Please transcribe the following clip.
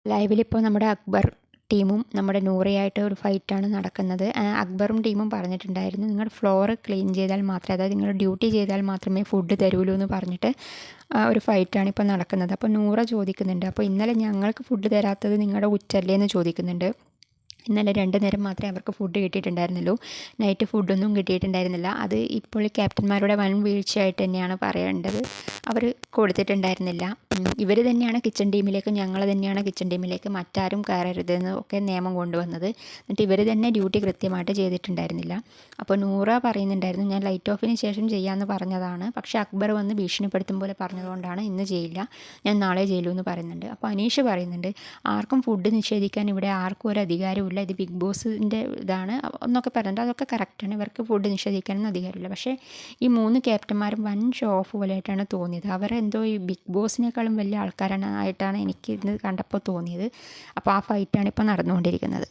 ലൈവിലിപ്പോൾ നമ്മുടെ അക്ബർ ടീമും നമ്മുടെ നൂറയായിട്ട് ഒരു ഫൈറ്റാണ് നടക്കുന്നത്. അക്ബറും ടീമും പറഞ്ഞിട്ടുണ്ടായിരുന്നു, നിങ്ങളുടെ ഫ്ലോർ ക്ലീൻ ചെയ്താൽ മാത്രമേ, അതായത് നിങ്ങൾ ഡ്യൂട്ടി ചെയ്താൽ മാത്രമേ ഫുഡ് തരുള്ളൂ എന്ന് പറഞ്ഞിട്ട് ഒരു ഫൈറ്റാണ് ഇപ്പോൾ നടക്കുന്നത്. അപ്പോൾ നൂറ ചോദിക്കുന്നുണ്ട്, അപ്പോൾ ഇന്നലെ ഞങ്ങൾക്ക് ഫുഡ് തരാത്തത് നിങ്ങളുടെ കുറ്റല്ലേ എന്ന് ചോദിക്കുന്നുണ്ട്. ഇന്നലെ 2 നേരം മാത്രമേ അവർക്ക് ഫുഡ് കിട്ടിയിട്ടുണ്ടായിരുന്നുള്ളൂ, നൈറ്റ് ഫുഡൊന്നും കിട്ടിയിട്ടുണ്ടായിരുന്നില്ല. അത് ഇപ്പോൾ ക്യാപ്റ്റന്മാരുടെ വൻ വീഴ്ചയായിട്ട് തന്നെയാണ് പറയേണ്ടത്. അവർ കൊടുത്തിട്ടുണ്ടായിരുന്നില്ല. ഇവർ തന്നെയാണ് കിച്ചൺ ടീമിലേക്ക്, ഞങ്ങൾ തന്നെയാണ് കിച്ചൺ ടീമിലേക്ക് മറ്റാരും കയറരുതെന്ന് ഒക്കെ നിയമം കൊണ്ടുവന്നത്. എന്നിട്ട് ഇവർ തന്നെ ഡ്യൂട്ടി കൃത്യമായിട്ട് ചെയ്തിട്ടുണ്ടായിരുന്നില്ല. അപ്പോൾ നൂറ പറയുന്നുണ്ടായിരുന്നു, ഞാൻ ലൈറ്റ് ഓഫിന് ശേഷം ചെയ്യാമെന്ന് പറഞ്ഞതാണ്, പക്ഷേ അക്ബർ വന്ന് ഭീഷണിപ്പെടുത്തും പോലെ പറഞ്ഞതുകൊണ്ടാണ് ഇന്ന് ചെയ്യില്ല, ഞാൻ നാളെ ചെയ്യലൂ എന്ന് പറയുന്നുണ്ട്. അപ്പോൾ അനീഷ് പറയുന്നുണ്ട്, ആർക്കും ഫുഡ് നിഷേധിക്കാൻ ഇവിടെ ആർക്കും ഒരു അധികാരമില്ല, ഇത് ബിഗ് ബോസിൻ്റെ ഇതാണ് എന്നൊക്കെ പറഞ്ഞിട്ട് അതൊക്കെ കറക്റ്റാണ്, ഇവർക്ക് ഫുഡ് നിഷേധിക്കാനൊന്നും അധികാരമില്ല. പക്ഷേ ഈ 3 ക്യാപ്റ്റന്മാരും വൻ ഷോ ഓഫ് പോലെയായിട്ടാണ് തോന്നിയത്. അവരെന്തോ ഈ ബിഗ് ബോസിനേക്കാളും വലിയ ആൾക്കാരാണ് ആയിട്ടാണ് എനിക്ക് ഇന്ന് കണ്ടപ്പോൾ തോന്നിയത്. അപ്പോൾ ആ ഫൈറ്റാണ് ഇപ്പോൾ നടന്നുകൊണ്ടിരിക്കുന്നത്.